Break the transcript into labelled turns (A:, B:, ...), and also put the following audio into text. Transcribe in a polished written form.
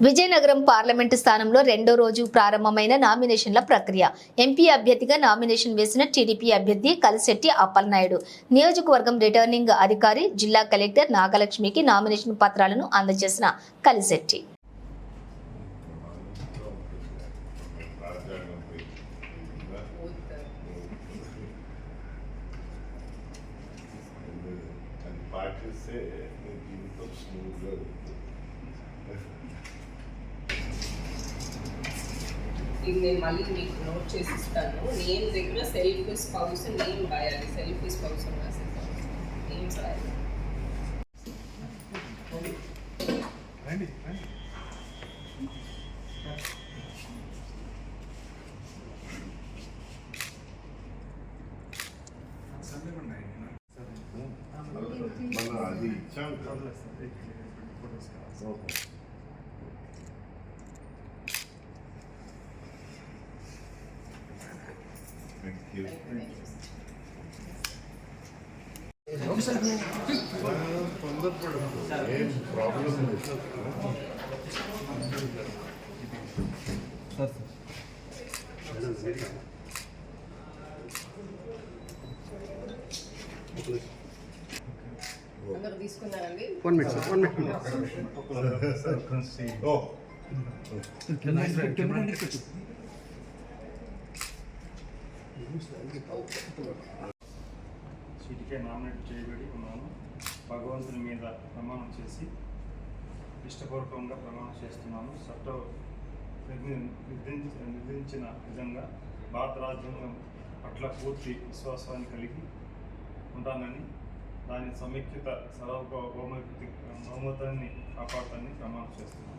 A: Vizianagaram parliament స్థానంలో రెండో రోజు ప్రారంభమైన నామినేషన్ల ప్రక్రియ. ఎంపీ అభ్యర్థిగా నామినేషన్ వేసిన టీడీపీ అభ్యర్థి కలిశెట్టి అప్పలనాయుడు నియోజకవర్గం రిటర్నింగ్ అధికారి జిల్లా కలెక్టర్ నాగలక్ష్మికి నామినేషన్ పత్రాలను అందజేసిన కలిశెట్టి
B: ఇది నేను మళ్ళీ మీకు నోట్ చేసి ఇస్తాను. నేమ్ దగ్గర సెల్ఫ్ స్పౌస్ నేమ్ రాయాలి. సెల్ఫ్ స్పౌస్ నేమ్స్ రాయాలి.
C: అది ఇచ్చాం కదా. ఏం ప్రాబ్లం లేదు.
B: అందరూ తీసుకున్నారండి.
D: సీటుకే నామినేట్ చేయబడి ఉన్నాను. భగవంతుని మీద ప్రమాణం చేసి ఇష్టపూర్వకంగా ప్రమాణం చేస్తున్నాను. చట్టం నిర్దేశించిన విధంగా భారత రాజ్యాంగం పట్ల పూర్తి విశ్వాసాన్ని కలిగి ఉంటానని, దాని సమైక్యత సార్వభౌమాన్ని కాపాడుతానని ప్రమాణం చేస్తున్నాను.